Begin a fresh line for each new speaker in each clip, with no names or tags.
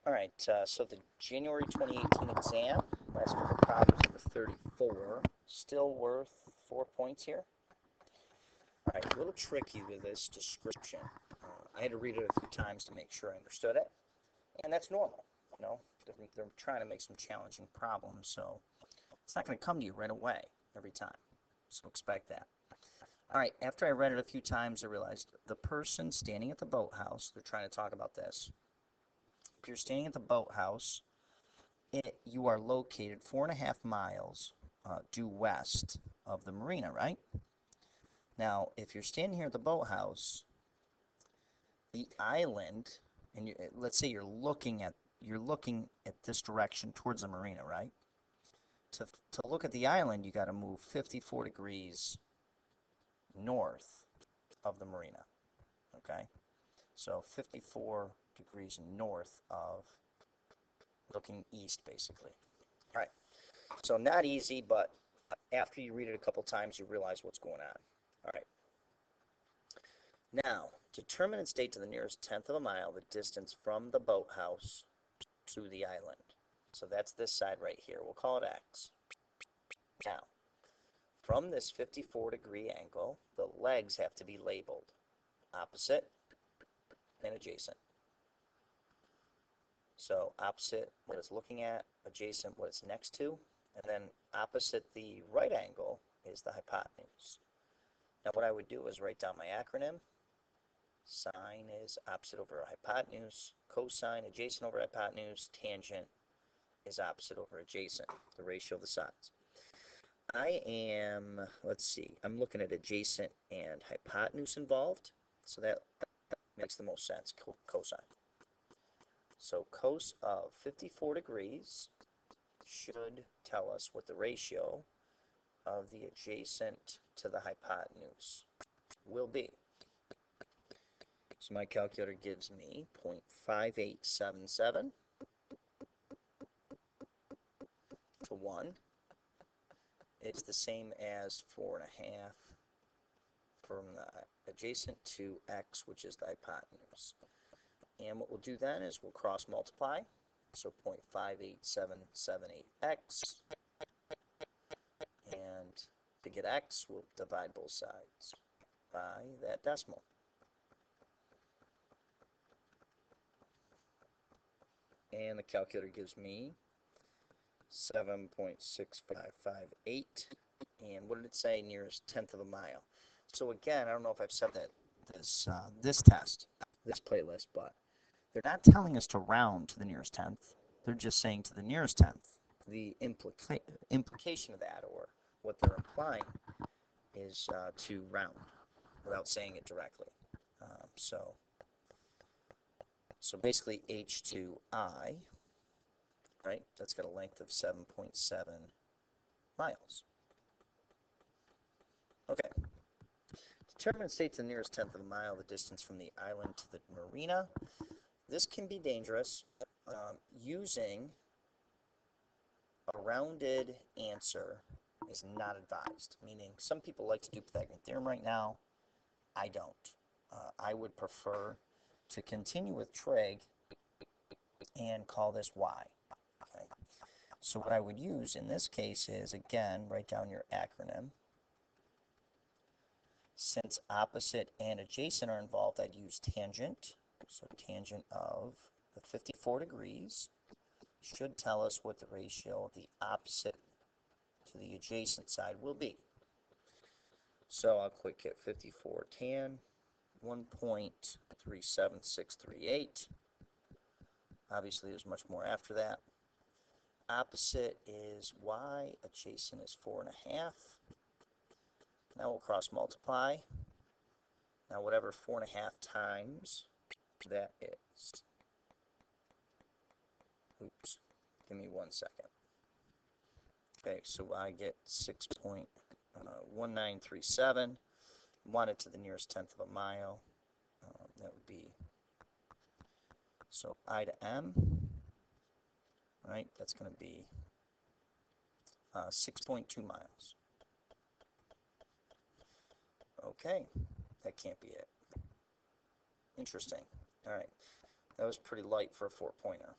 All right, so the January 2018 exam, last couple problems for 34, still worth 4 points here. All right, a little tricky with this description. I had to read it a few times to make sure I understood it, and that's normal. You know, they're trying to make some challenging problems, so it's not going to come to you right away every time, so expect that. All right, after I read it a few times, I realized the person standing at the boathouse, they're trying to talk about this. If you're standing at the boathouse, you are located 4.5 miles due west of the marina, right? Now, if you're standing here at the boathouse, the island, and let's say you're looking at this direction towards the marina, right? To look at the island, you got to move 54 degrees north of the marina, okay? So 54 degrees north of, looking east, basically. All right, so not easy, but after you read it a couple times, you realize what's going on. All right. Now, determine and state to the nearest tenth of a mile the distance from the boathouse to the island. So that's this side right here. We'll call it X. Now, from this 54-degree angle, the legs have to be labeled opposite and adjacent. So opposite what it's looking at, adjacent what it's next to, and then opposite the right angle is the hypotenuse. Now what I would do is write down my acronym. Sine is opposite over hypotenuse, cosine adjacent over hypotenuse, tangent is opposite over adjacent, the ratio of the sides. I am, let's see, I'm looking at adjacent and hypotenuse involved, so that makes the most sense, cosine. So cos of 54 degrees should tell us what the ratio of the adjacent to the hypotenuse will be. So my calculator gives me 0.5877 to 1. It's the same as 4.5 from the adjacent to x, which is the hypotenuse. And what we'll do then is we'll cross multiply. So 0.58778x. And to get x, we'll divide both sides by that decimal. And the calculator gives me 7.6558. And what did it say? Nearest tenth of a mile. So again, I don't know if I've said that this test, this playlist, but they're not telling us to round to the nearest tenth. They're just saying to the nearest tenth. The implication of that, or what they're implying, is to round without saying it directly. So basically H2I, right? That's got a length of 7.7 miles. Okay. Determine and state to the nearest tenth of a mile the distance from the island to the marina. This can be dangerous. Using a rounded answer is not advised, meaning some people like to do Pythagorean theorem right now. I don't. I would prefer to continue with trig and call this y. Okay. So what I would use in this case is, again, write down your acronym. Since opposite and adjacent are involved, I'd use tangent. So tangent of the 54 degrees should tell us what the ratio of the opposite to the adjacent side will be. So I'll quick hit 54 tan, 1.37638. Obviously, there's much more after that. Opposite is y, adjacent is 4.5. Now we'll cross multiply. Now whatever 4.5 times that is. Oops, give me 1 second. Okay, so I get 6.1937. Want it to the nearest tenth of a mile. That would be, so I to m, right? That's going to be 6.2 miles. Okay, that can't be it. Interesting. All right, that was pretty light for a 4-pointer.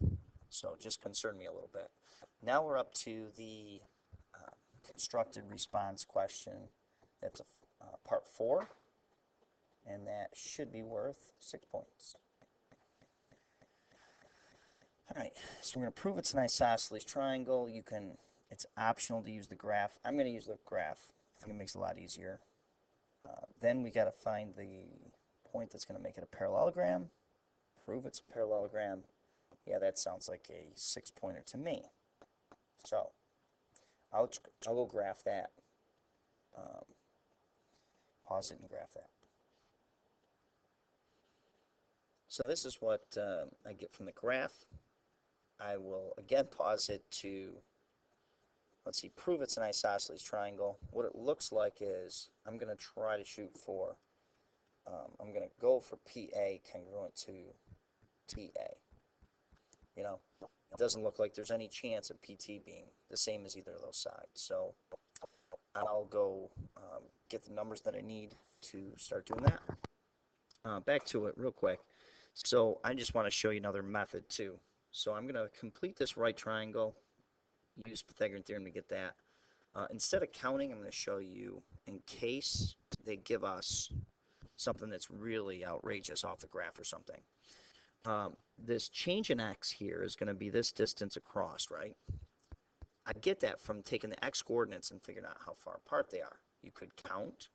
So it just concerned me a little bit. Now we're up to the constructed response question. That's part 4, and that should be worth 6 points. All right, so we're going to prove it's an isosceles triangle. It's optional to use the graph. I'm going to use the graph. I think it makes it a lot easier. Then we got to find the point that's going to make it a parallelogram. Prove it's a parallelogram. Yeah, that sounds like a 6-pointer to me. So I'll go graph that. Pause it and graph that. So this is what I get from the graph. I will again pause it to, let's see, prove it's an isosceles triangle. What it looks like is I'm going to try to shoot for, I'm going to go for PA congruent to TA. You know, it doesn't look like there's any chance of PT being the same as either of those sides. So I'll go get the numbers that I need to start doing that. Back to it real quick. So I just want to show you another method too. So I'm going to complete this right triangle, use Pythagorean theorem to get that. Instead of counting, I'm going to show you in case they give us something that's really outrageous off the graph or something. This change in x here is going to be this distance across, right? I get that from taking the x coordinates and figuring out how far apart they are. You could count,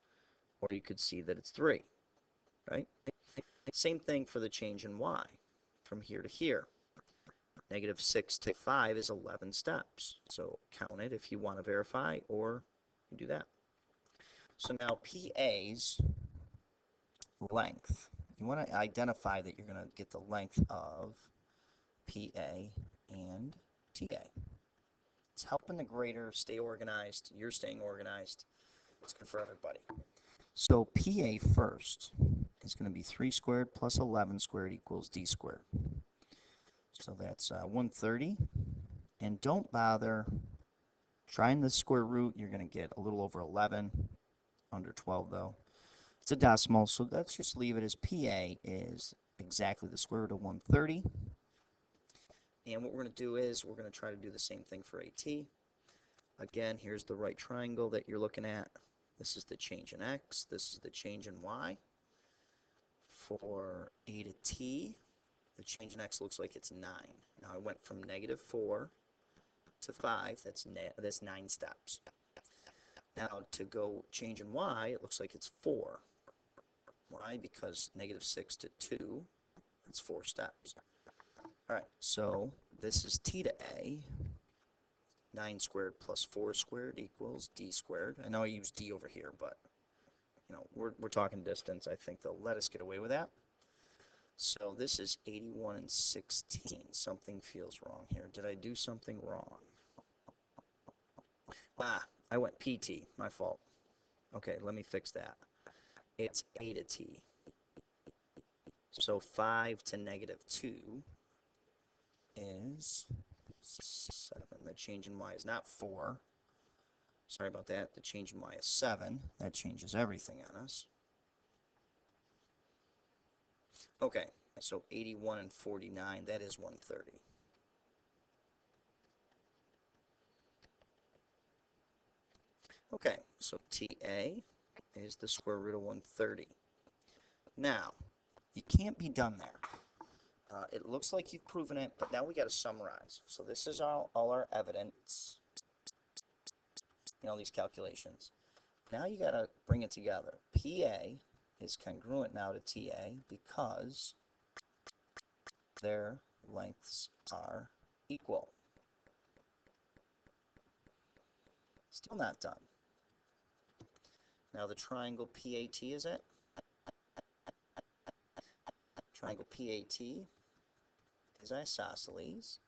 or you could see that it's 3, right? Same thing for the change in y, from here to here. -6 to 5 is 11 steps. So count it if you want to verify, or you do that. So now PA's length. You want to identify that you're going to get the length of PA and TA. It's helping the grader stay organized. You're staying organized. It's good for everybody. So PA first is going to be 3 squared plus 11 squared equals d squared. So that's 130. And don't bother trying the square root. You're going to get a little over 11, under 12 though. It's a decimal, so let's just leave it as PA is exactly the square root of 130. And what we're going to do is we're going to try to do the same thing for AT. Again, here's the right triangle that you're looking at. This is the change in x. This is the change in y. For A to T, the change in x looks like it's 9. Now I went from -4 to 5. That's 9 steps. Now to go change in y, it looks like it's 4. Why? Because -6 to 2, that's 4 steps. All right, so this is T to A. 9 squared plus 4 squared equals d squared. I know I use d over here, but you know we're talking distance. I think they'll let us get away with that. So this is 81 and 16. Something feels wrong here. Did I do something wrong? I went PT. My fault. Okay, let me fix that. It's A to T. So 5 to -2 is 7. The change in y is not 4. Sorry about that. The change in y is 7. That changes everything on us. Okay, so 81 and 49, that is 130. Okay, so TA is the square root of 130. Now, you can't be done there. It looks like you've proven it, but now we got to summarize. So this is all our evidence, these calculations. Now you got to bring it together. PA is congruent now to TA because their lengths are equal. Still not done. Now the triangle PAT is it? Triangle PAT is isosceles.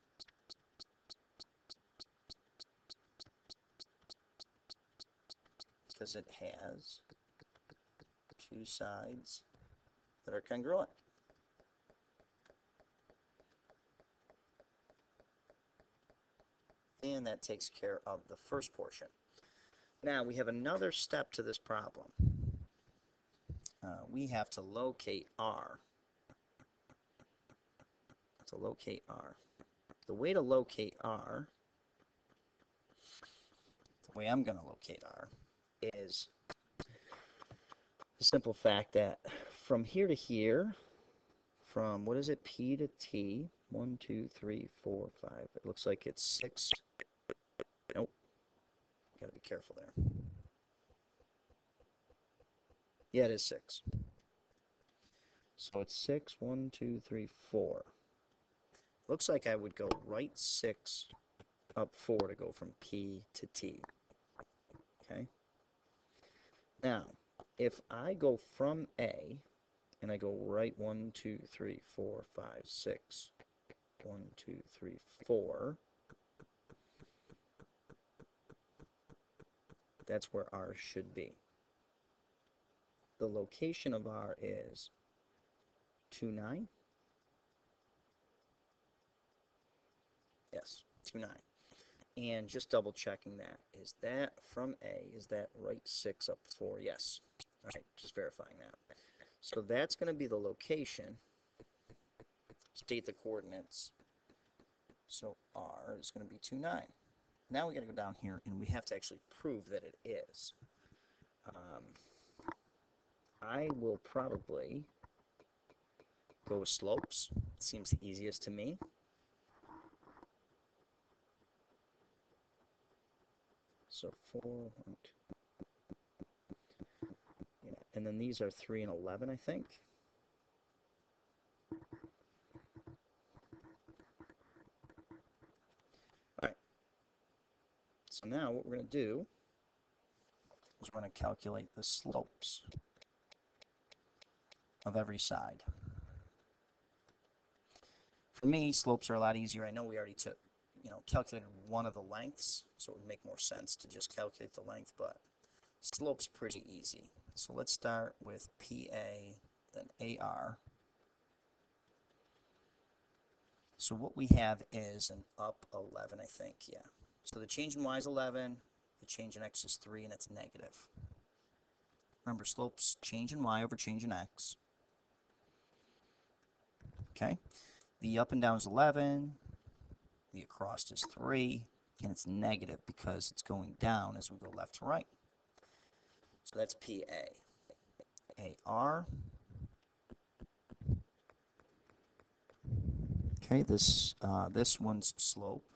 Because it has 2 sides that are congruent. And that takes care of the first portion. Now we have another step to this problem. We have to locate R. To locate R. the way to locate R, the way I'm going to locate R, is the simple fact that from here to here, from, what is it, P to T, 1, 2, 3, 4, 5, it looks like it's 6. Nope. Got to be careful there. Yeah, it is 6. So it's 6, 1, 2, 3, 4. Looks like I would go right 6, up 4 to go from P to T. Okay? Now, if I go from A, and I go right 1, 2, 3, 4, 5, 6, 1, 2, 3, 4, that's where R should be. The location of R is 2, 9. Yes, 2, 9. And just double checking that. Is that from A? Is that right 6 up 4? Yes. All right, just verifying that. So that's going to be the location. State the coordinates. So R is going to be 2, 9. Now we got to go down here and we have to actually prove that it is. I will probably go with slopes. It seems the easiest to me. So 4, 1, 2. Yeah, and then these are 3 and 11, I think. All right. So now what we're going to do is we're going to calculate the slopes of every side. For me, slopes are a lot easier. I know we already took, calculated one of the lengths, so it would make more sense to just calculate the length, but slope's pretty easy. So let's start with PA, then AR. So what we have is an up 11, I think, yeah. So the change in y is 11, the change in x is 3, and it's negative. Remember, slopes change in y over change in x. Okay? The up and down is 11, the across is 3, and it's negative because it's going down as we go left to right. So that's PA. AR. Okay, this one's slope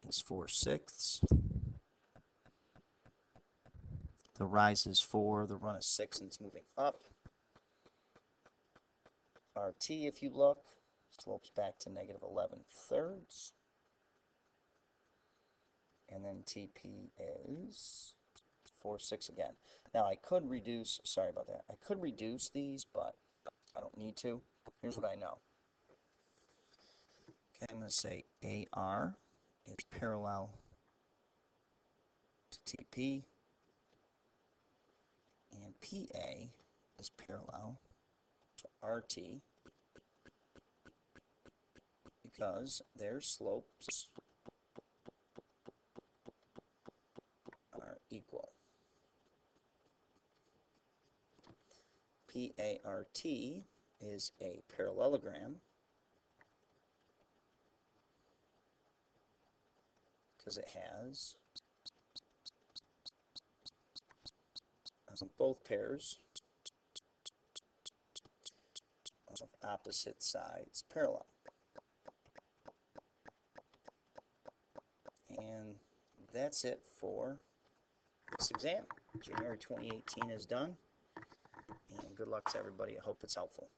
is 4/6. The rise is 4, the run is 6, and it's moving up. RT, if you look, slopes back to negative 11/3. And then TP is 4/6 again. Now I could reduce, sorry about that, I could reduce these, but I don't need to. Here's what I know. Okay, I'm going to say AR is parallel to TP, and PA is parallel to RT because their slopes are equal. PART is a parallelogram because it has both pairs of opposite sides parallel. And that's it for this exam. January 2018 is done. And good luck to everybody. I hope it's helpful.